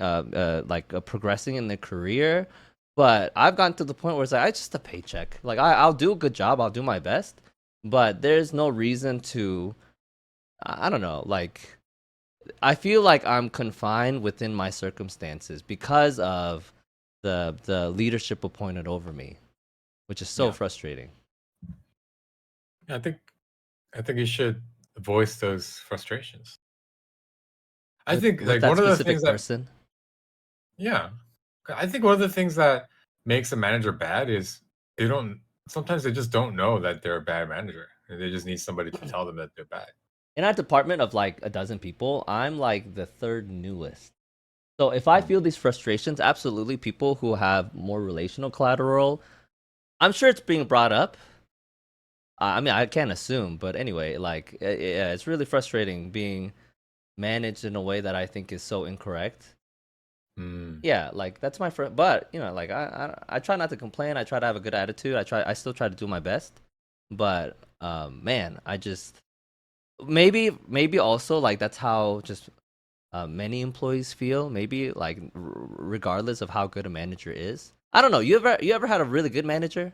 like progressing in their career. But I've gotten to the point where it's like, it's just a paycheck. Like I'll do a good job, I'll do my best, but there's no reason to I don't know. Like, I feel like I'm confined within my circumstances because of the leadership appointed over me, which is so Yeah. frustrating. I think you should voice those frustrations. I with think with like that one of the things specific that person. yeah, I think one of the things that makes a manager bad is they don't sometimes they just don't know that they're a bad manager, and they just need somebody to tell them that they're bad. In our department of like a dozen people, I'm like the third newest. So if I Mm. feel these frustrations, absolutely people who have more relational collateral, I'm sure it's being brought up. I mean, I can't assume, but anyway, like, yeah, it's really frustrating being managed in a way that I think is so incorrect. Mm. Yeah, like that's my first, but like I try not to complain. I try to have a good attitude. I still try to do my best, but man, I just maybe also like that's how just many employees feel. Maybe like regardless of how good a manager is. I don't know. You ever had a really good manager,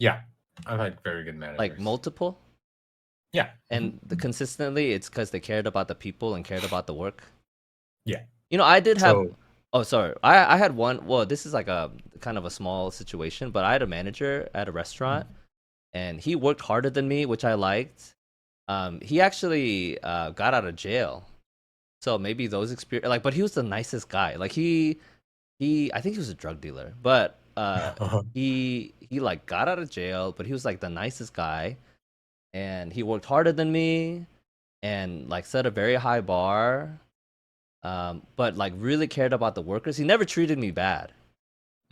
Yeah, I've had very good like managers. multiple, Yeah. and consistently it's because they cared about the people and cared about the work. Yeah. I did have. So Oh, sorry. I had one. Well, this is like a kind of a small situation, but I had a manager at a restaurant, and he worked harder than me, which I liked. He actually got out of jail, so maybe those experience. Like, but he was the nicest guy. Like I think he was a drug dealer, but he like got out of jail, but he was like the nicest guy, and he worked harder than me, and like set a very high bar. But like really cared about the workers. He never treated me bad.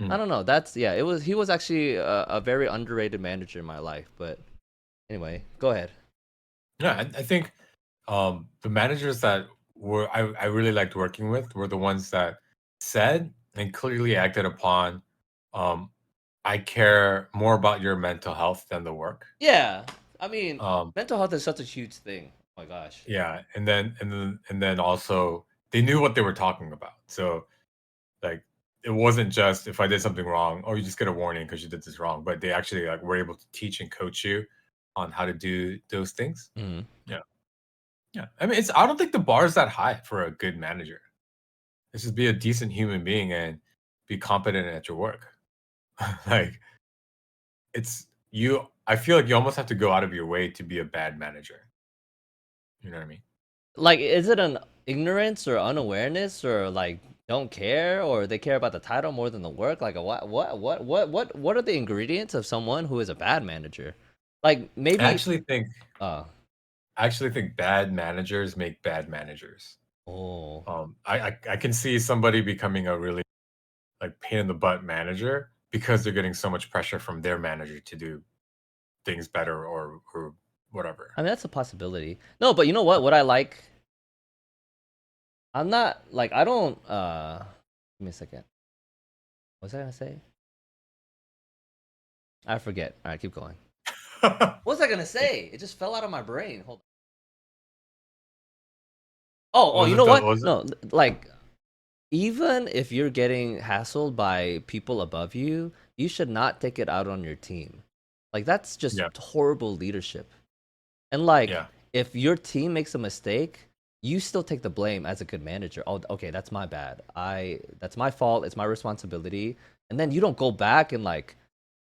I mm. don't know. That's yeah. He was actually a very underrated manager in my life. But anyway, go ahead. Yeah, I think the managers that I really liked working with were the ones that said and clearly acted upon. Um, I care more about your mental health than the work. Yeah, I mean, Um, mental health is such a huge thing. Oh my gosh. yeah, and then also they knew what they were talking about. So like it wasn't just if I did something wrong, or you just get a warning because you did this wrong, but they actually like were able to teach and coach you on how to do those things. Mhm. Yeah. Yeah. I mean, I don't think the bar is that high for a good manager. It's just be a decent human being and be competent at your work. Like I feel like you almost have to go out of your way to be a bad manager. You know what I mean? Like, is it an ignorance or unawareness or like don't care or they care about the title more than the work? Like, what are the ingredients of someone who is a bad manager? Like I maybe. actually think Uh I actually think bad managers make bad managers. oh. I can see somebody becoming a really like pain in the butt manager because they're getting so much pressure from their manager to do things better or whatever. I mean, that's a possibility. No, but you know what? What I like, I'm not like I don't. Give me a second. What was I gonna say? I forget. All right, keep going. What was I gonna say? It just fell out of my brain. Hold. Oh, Was you it know the what? was it No, like even if you're getting hassled by people above you, you should not take it out on your team. Like that's just yeah, horrible leadership. And like, yeah. if your team makes a mistake, you still take the blame as a good manager. Oh, okay, that's my bad. That's my fault. It's my responsibility. And then you don't go back and like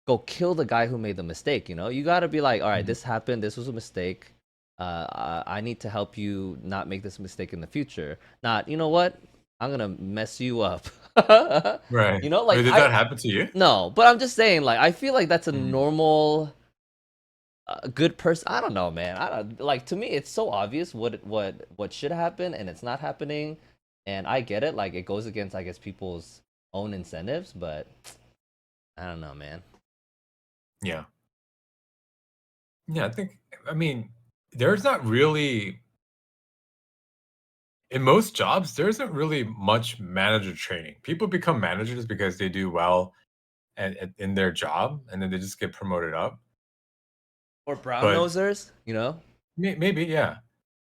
go kill the guy who made the mistake. You got to be like, all right, Mhm. this happened. This was a mistake. I need to help you not make this mistake in the future. Not, you know what? I'm gonna mess you up. Right. Like Wait, did I that happen to you? no, but I'm just saying, like I feel like that's a Mm. normal a good person. I don't know, man. I don't like to me. It's so obvious what should happen, and it's not happening. And I get it. Like it goes against, I guess, people's own incentives, but I don't know, man. Yeah. Yeah, I mean, there's not really in most jobs, there isn't really much manager training. People become managers because they do well in their job, and then they just get promoted up. Or brown But nosers, maybe, yeah.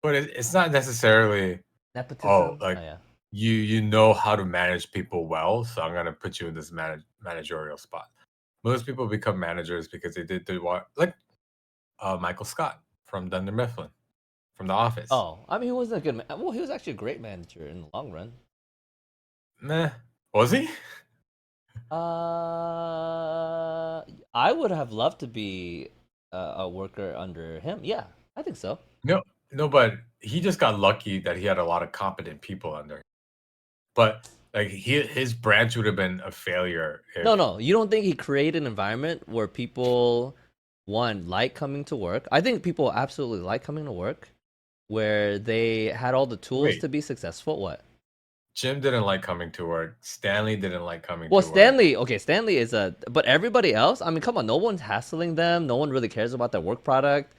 But it's not necessarily, oh, nepotism. Oh like yeah. you know how to manage people well, so I'm gonna put you in this managerial spot. Most people become managers because they did the what, like Michael Scott from Dunder Mifflin from The Office. Oh, I mean, he wasn't a good man. Well, he was actually a great manager in the long run. Meh, was he? Uh, I would have loved to be. a worker under him. Yeah, I think so. No, no, but he just got lucky that he had a lot of competent people under. But like his branch would have been a failure No, if. no, you don't think he created an environment where people, one, like coming to work? I think people absolutely like coming to work, where they had all the tools Wait, to be successful. What? Jim didn't like coming to work. Stanley didn't like coming Well, to work. Stanley, okay, Stanley is a, but everybody else, I mean, come on, no one's hassling them. No one really cares about their work product.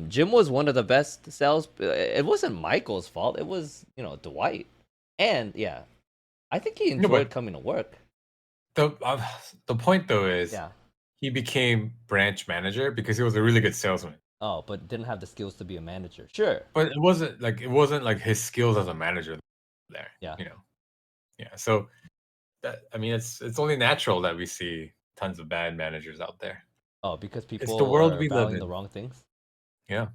Jim was one of the best sales. It wasn't Michael's fault. It was, Dwight. And yeah, I think he No, enjoyed but coming to work. the point though is Yeah. he became branch manager because he was a really good salesman. Oh, but didn't have the skills to be a manager. Sure. But it wasn't like his skills as a manager there, Yeah. you know. Yeah. So that, I mean, it's only natural that we see tons of bad managers out there. Oh, because It's the people world are we live valuing the in. wrong things. Yeah,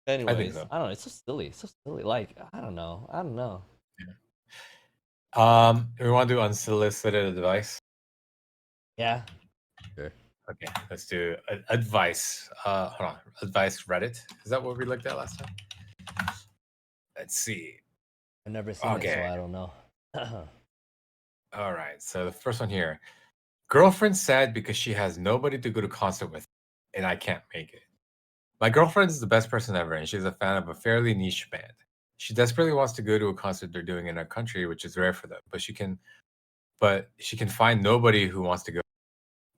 I think Anyways, so. I don't know. It's so silly. It's so silly. Like, I don't know. I don't know. Yeah. We want to do unsolicited advice. Yeah. Sure. Okay, let's do advice. Hold on, advice Reddit. Is that what we looked at last time? Let's see. I've never seen it, so Okay, I don't know. all right. So the first one here. Girlfriend sad because she has nobody to go to concert with, and I can't make it. My girlfriend is the best person ever, and she's a fan of a fairly niche band. She desperately wants to go to a concert they're doing in our country, which is rare for them. But she can find nobody who wants to go.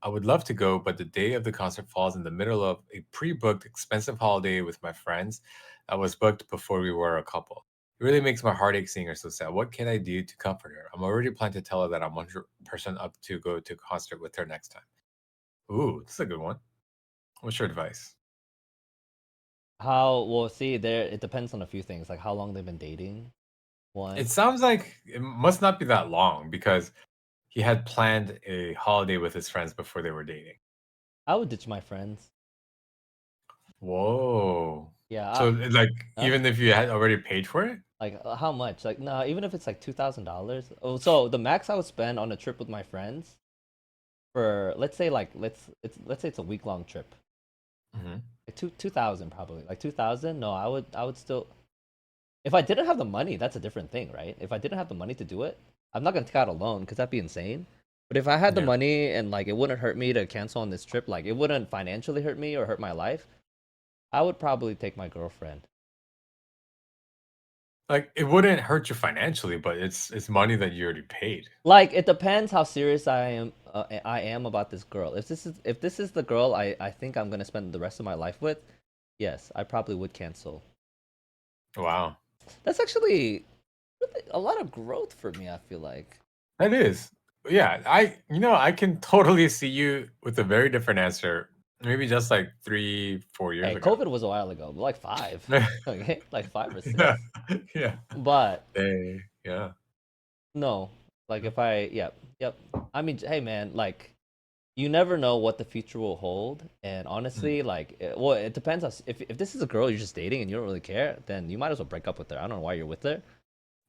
I would love to go, but the day of the concert falls in the middle of a pre-booked expensive holiday with my friends that was booked before we were a couple. It really makes my heart ache seeing her so sad. What can I do to comfort her? I'm already planning to tell her that I'm 100% up to go to a concert with her next time. Ooh, this is a good one. What's your advice? How, well, see, there, it depends on a few things, like how long they've been dating. It One, sounds like it must not be that long because he had planned a holiday with his friends before they were dating. I would ditch my friends. Whoa. Yeah. So, like, Huh? even if you had already paid for it? Like, how much? Like, no, even if it's like $2,000. Oh, so the max I would spend on a trip with my friends for, let's say, like, let's say it's a week long trip. Hmm. Like 2,000 probably. Like 2,000. No, I would still. If I didn't have the money, that's a different thing, right? If I didn't have the money to do it, I'm not gonna take out a loan because that'd be insane. But if I had the Yeah. money and like it wouldn't hurt me to cancel on this trip, like it wouldn't financially hurt me or hurt my life, I would probably take my girlfriend. Like, it wouldn't hurt you financially, but it's money that you already paid. Like it depends how serious I am about this girl. If this is the girl I think I'm gonna spend the rest of my life with, yes, I probably would cancel. Wow. That's actually really a lot of growth for me. I feel like. That is. Yeah, I can totally see you with a very different answer. Maybe just like 3, 4 years Hey, ago. COVID was a while ago, but like five, okay, like 5 or 6. Yeah. Yeah. But Yeah. no, like if I, yep, yep. I mean, hey man, like you never know what the future will hold, and Mm, honestly, like, well, it depends on if this is a girl you're just dating and you don't really care, then you might as well break up with her. I don't know why you're with her.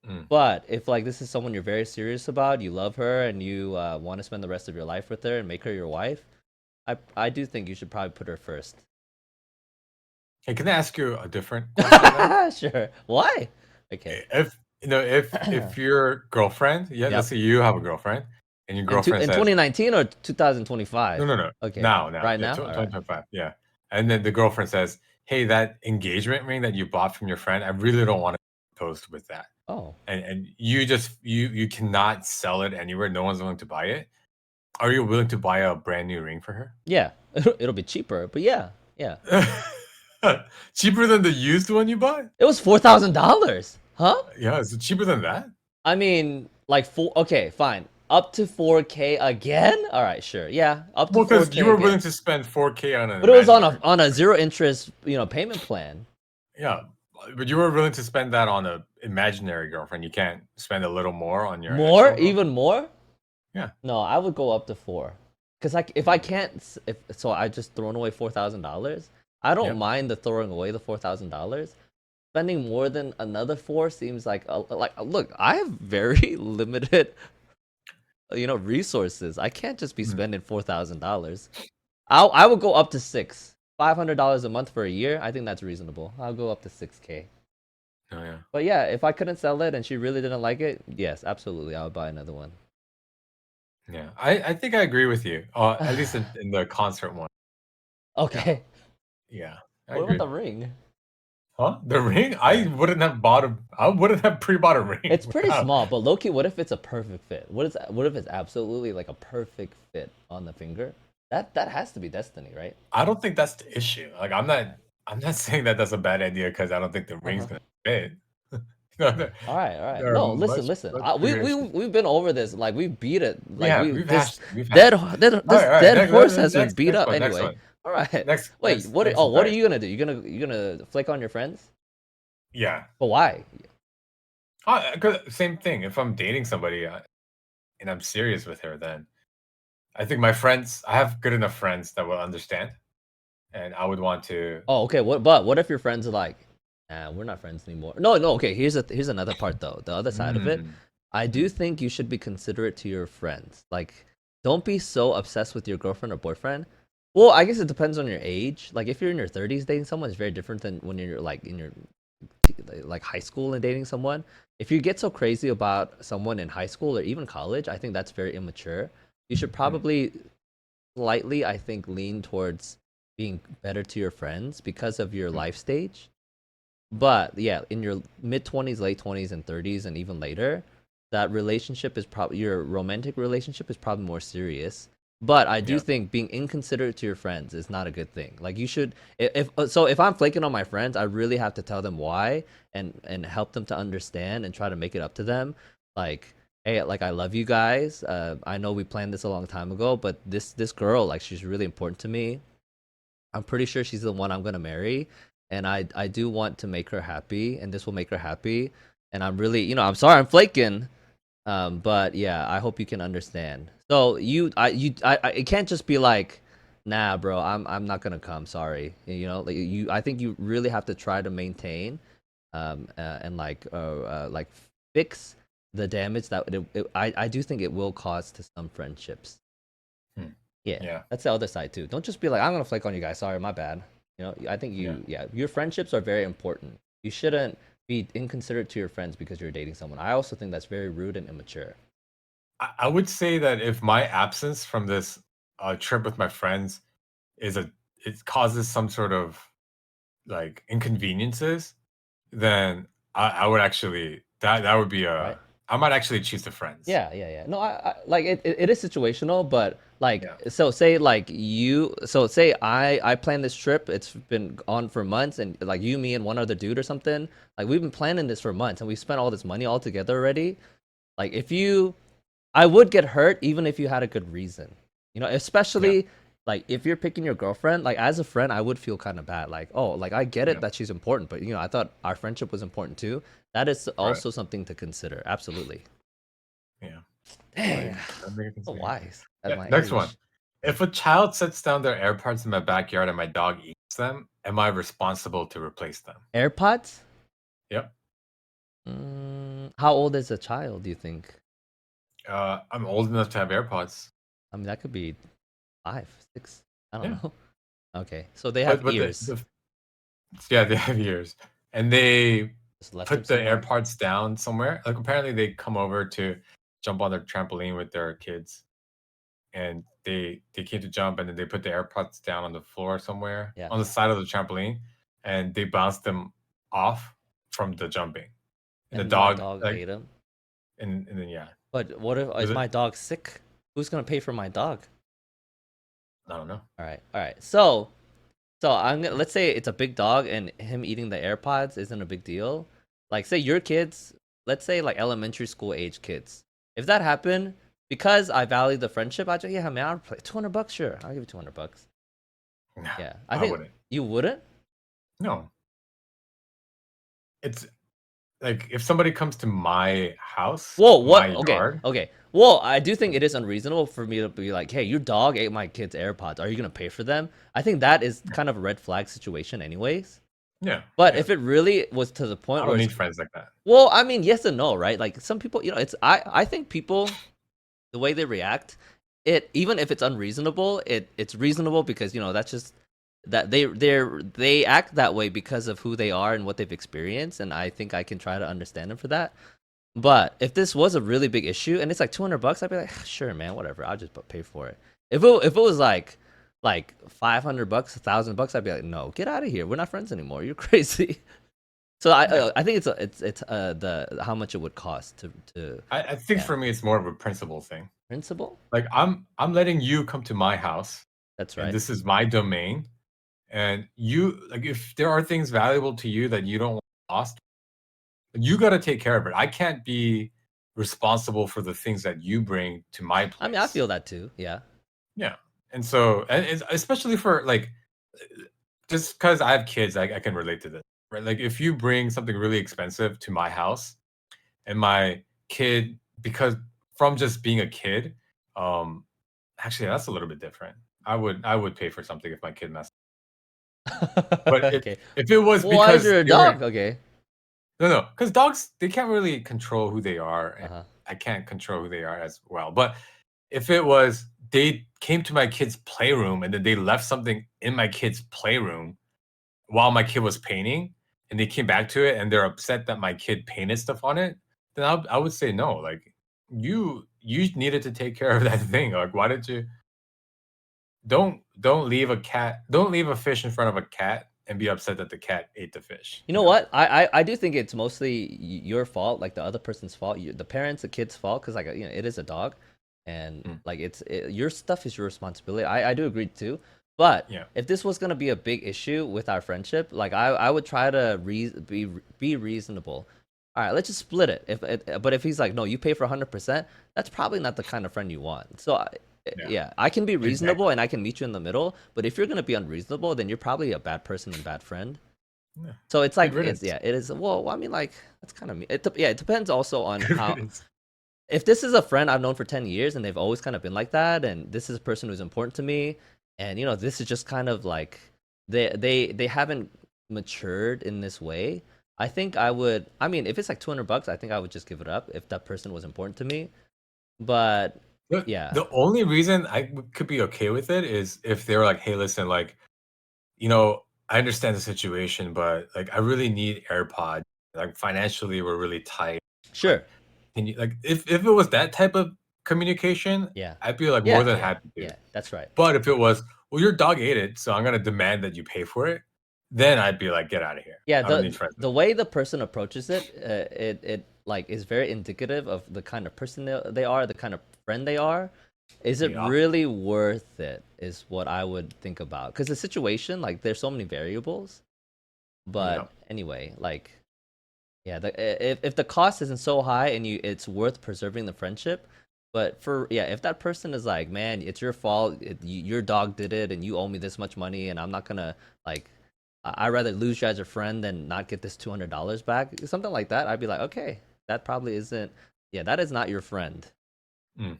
mm. But if like this is someone you're very serious about, you love her, and you want to spend the rest of your life with her and make her your wife, I do think you should probably put her first. Hey, can I ask you a different question then? Sure. Why? Okay. If if your girlfriend, yeah, let's Yep. say you have a girlfriend, and your In girlfriend in says, 2019 or no, 2025? no, no, Okay. now, Right yeah, now? All right. 2025, yeah, and then the girlfriend says, "Hey, that engagement ring that you bought from your friend, I really don't want to post with that," Oh. and you just you cannot sell it anywhere. No one's willing to buy it. Are you willing to buy a brand new ring for her? Yeah. It'll be cheaper, but yeah. Yeah. Cheaper than the used one you bought? It was $4,000. Huh? Yeah, is it cheaper than that? I mean, like four, okay, fine. Up to 4K again? All right, sure. Yeah, up to Well, because you 4K were again. willing to spend 4K on an But it was on imaginary. a zero interest, payment plan. Yeah, but you were willing to spend that on a imaginary girlfriend. You can't spend a little more on your More? actual girlfriend. Even more? Yeah. No, I would go up to 4. Cuz like if I can't if so I just thrown away $4,000. I don't Yep. mind the throwing away the $4,000. Spending more than another 4 seems like look, I have very limited resources. I can't just be Mm. spending $4,000. I would go up to six. $500 a month for a year. I think that's reasonable. I'll go up to 6K. Oh yeah. But yeah, if I couldn't sell it and she really didn't like it, yes, absolutely, I would buy another one. Yeah. I think I agree with you. At least in the concert one. Yeah. Okay. Yeah. I What about agree. the ring? Huh? The ring? Yeah. I wouldn't have pre-bought a ring. It's pretty small, but low-key, what if it's a perfect fit? What if it's absolutely like a perfect fit on the finger? That has to be destiny, right? I don't think that's the issue. Like I'm not saying that that's a bad idea because I don't think the ring's Uh-huh. gonna fit. No, All right, all right. there are No, listen, much, listen. much We bigger we issues. we've been over this. Like we beat it. Like Yeah, we we've this hashed it. We've hashed it. this All right. dead horse has been Next, beat next up one. Next anyway. one. All right. Next, Wait. next, next What are advice. you gonna do? You gonna flick on your friends? Yeah. But why? Same thing. If I'm dating somebody and I'm serious with her, then I think my friends. I have good enough friends that will understand, and I would want to. Oh, okay. What if your friends are like, nah, we're not friends anymore? No, no. Okay. Here's another part though. The other side of it. Mm, I do mm, think you should be considerate to your friends. Like, don't be so obsessed with your girlfriend or boyfriend. Well, I guess it depends on your age. Like, if you're in your 30s dating someone, it's very different than when you're like in your like high school and dating someone. If you get so crazy about someone in high school or even college, I think that's very immature. You should mm, probably slightly, I think, lean towards being better to your friends because of your mm. life stage. But yeah, in your mid 20s, late 20s, and 30s, and even later, that relationship is probably your romantic relationship is probably more serious. But I do Yeah. think being inconsiderate to your friends is not a good thing. Like you should, if I'm flaking on my friends, I really have to tell them why and help them to understand and try to make it up to them. Like, hey, like I love you guys. I know we planned this a long time ago, but this girl, like, she's really important to me. I'm pretty sure she's the one I'm gonna marry, and I do want to make her happy, and this will make her happy. And I'm really, I'm sorry I'm flaking, but yeah, I hope you can understand. So it can't just be like, nah, bro, I'm not gonna come. Sorry, like I think you really have to try to maintain, and like fix the damage that I do think it will cause to some friendships. Hmm. Yeah, Yeah. that's the other side too. Don't just be like, I'm gonna flake on you guys. Sorry, my bad. I think Yeah. yeah, your friendships are very important. You shouldn't be inconsiderate to your friends because you're dating someone. I also think that's very rude and immature. I would say that if my absence from this trip with my friends it causes some sort of like inconveniences, then I would actually that would be a Right? I might actually choose the friends. Yeah, yeah, yeah. No, I like it is situational, but like Yeah. so say like you so say I plan this trip, it's been on for months, and like you, me, and one other dude or something, like we've been planning this for months and we spent all this money all together already. Like if you I would get hurt even if you had a good reason. Yeah. Especially like if you're picking your girlfriend, like as a friend, I would feel kind of bad. Like, oh, like I get it Yeah. that she's important, but I thought our friendship was important too. That is Right. also something to consider. Absolutely. Yeah. Dang, I make a so consideration. wise at Yeah. my Next one. age. If a child sets down their AirPods in my backyard and my dog eats them, am I responsible to replace them? AirPods? Yep. How old is a child, do you think? I'm old enough to have AirPods. I mean, that could be 5, 6. I don't Yeah. know. Okay, so they have But ears. yeah, they have ears, and they Just left them put the somewhere. AirPods down somewhere. Like apparently they come over to jump on their trampoline with their kids, and they came to jump, and then they put the AirPods down on the floor somewhere Yeah. on the side of the trampoline, and they bounced them off from the jumping. And the And my dog dog like ate them. and then yeah, But what if was is it? my dog sick? Who's gonna pay for my dog? I don't know. All right, all right. So let's say it's a big dog and him eating the AirPods isn't a big deal. Like say your kids, let's say like elementary school age kids. If that happened, because I value the friendship, I just, yeah, man, I'll play $200. Sure, I'll give you $200. No, Yeah, I I think wouldn't. you wouldn't. No, it's like if somebody comes to my house, Whoa, my what? Okay, yard. okay. Well, I do think it is unreasonable for me to be like, hey, your dog ate my kid's AirPods. Are you gonna pay for them? I think that is kind of a red flag situation, anyways. Yeah, But yeah. if it really was to the I point where don't it's, need friends like that. well, I mean, yes and no, right? Like some people, it's I think people, the way they react, it even if it's unreasonable, it's reasonable because that's just that they act that way because of who they are and what they've experienced, and I think I can try to understand them for that. But if this was a really big issue and it's like $200, I'd be like, sure, man, whatever. I'll just pay for it. If it was like $500, $1,000, I'd be like, no, get out of here. We're not friends anymore. You're crazy. So I think it's the how much it would cost to I think yeah. for me it's more of a principle thing. Principle. Like I'm letting you come to my house, That's and right. this is my domain. And you like if there are things valuable to you that you don't want lost, you got to take care of it. I can't be responsible for the things that you bring to my place. I mean, I feel that too. Yeah. Yeah. And so, and especially for like, just because I have kids, I can relate to this, right? Like, if you bring something really expensive to my house, and my kid, because from just being a kid, um, actually, that's a little bit different. I would pay for something if my kid messed. But Okay. if it was Why is because there a they were dog? Okay. no, because dogs, they can't really control who they are, and Uh-huh. I can't control who they are as well. But if it was they came to my kid's playroom and then they left something in my kid's playroom while my kid was painting, and they came back to it and they're upset that my kid painted stuff on it, then I would say no. Like, you needed to take care of that thing. Like, why did you don't leave a fish in front of a cat and be upset that the cat ate the fish. You know what? I do think it's mostly your fault, like the other person's fault, the parents, the kid's fault, because like it is a dog, and Mm. like your stuff is your responsibility. I do agree too. But Yeah. if this was gonna be a big issue with our friendship, like I would try to be reasonable. All right, let's just split it. But if he's like, no, you pay for 100%, that's probably not the kind of friend you want. So Yeah. yeah, I can be Exactly. reasonable and I can meet you in the middle. But if you're gonna be unreasonable, then you're probably a bad person and bad friend. Yeah. So it's Good like riddance. it is. Well, I mean, like that's kind of it depends also on Good how. riddance. If this is a friend I've known for 10 years and they've always kind of been like that, and this is a person who's important to me, and this is just kind of like they haven't matured in this way. I think I would. I mean, if it's like $200, I think I would just give it up if that person was important to me. But yeah, The only reason could be okay with it is if they were like, "Hey, listen, like, I understand the situation, but like, I really need AirPods. Like, financially, we're really tight. sure. Like, can you like if it was that type of communication, Yeah, I'd be like more yeah, than yeah, happy to. yeah. That's right. But if it was, well, your dog ate it, so I'm gonna demand that you pay for it, then I'd be like, get out of here. Yeah, I don't need the friends with the way the person approaches it, it like is very indicative of the kind of person they are, the kind of friend they are. Is you. it Yeah. really worth it? Is what I would think about. Because the situation, like, there's so many variables. Yeah. But anyway, like, yeah, if the cost isn't so high and it's worth preserving the friendship. But if that person is like, man, it's your fault, your dog did it, and you owe me this much money, and I'm not gonna like I'd rather lose you as a friend than not get this $200 back. Something like that. I'd be like, okay, that probably isn't. Yeah, that is not your friend. Mm,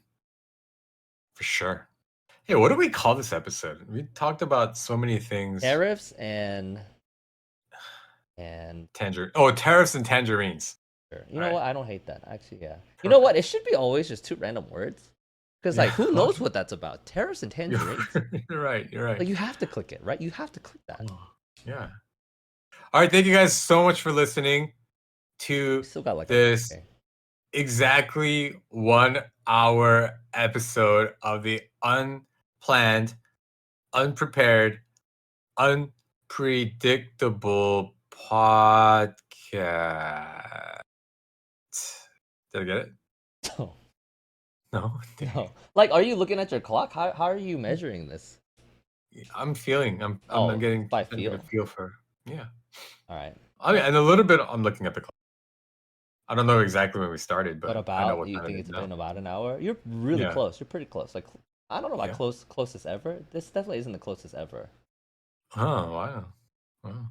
for sure. Hey, what do we call this episode? We talked about so many things. Tariffs and Tariffs and tangerines. sure. You All know right. what? I don't hate that actually. Yeah. You know what? It should be always just two random words, because like Yeah. who knows what that's about? Tariffs and tangerines. You're right. You're right. Like you have to click it, right? You have to click that. Yeah. All right. Thank you guys so much for listening We to still got like this okay. exactly 1 hour episode of the unplanned, unprepared, unpredictable podcast. Did I get it? No, No. Dang. no. Like, are you looking at your clock? How are you measuring this? I'm feeling. I'm Oh, getting by trying to get a feel. feel for. Yeah. All right. I mean, and a little bit. I'm looking at the clock. I don't know exactly when we started, What but I know about what you time it think is it's now. been about an hour? You're really Yeah. close. You're pretty close. Like I don't know about Yeah. closest ever. This definitely isn't the closest ever. Oh wow. Wow.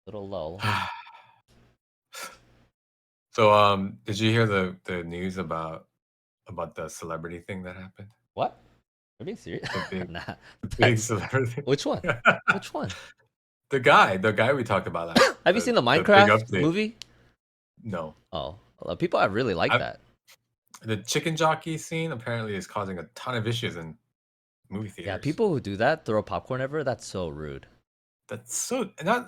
Little lull. So did you hear the news about the celebrity thing that happened? What? Are you being serious? The big Nah. the big That's celebrity. which one? Which one? The guy we talked about last Have you seen the the big Minecraft update. movie? No. Oh, people have really liked I've that. The chicken jockey scene apparently is causing a ton of issues in movie Yeah, theaters. people who do that throw popcorn ever. That's so rude. That's so not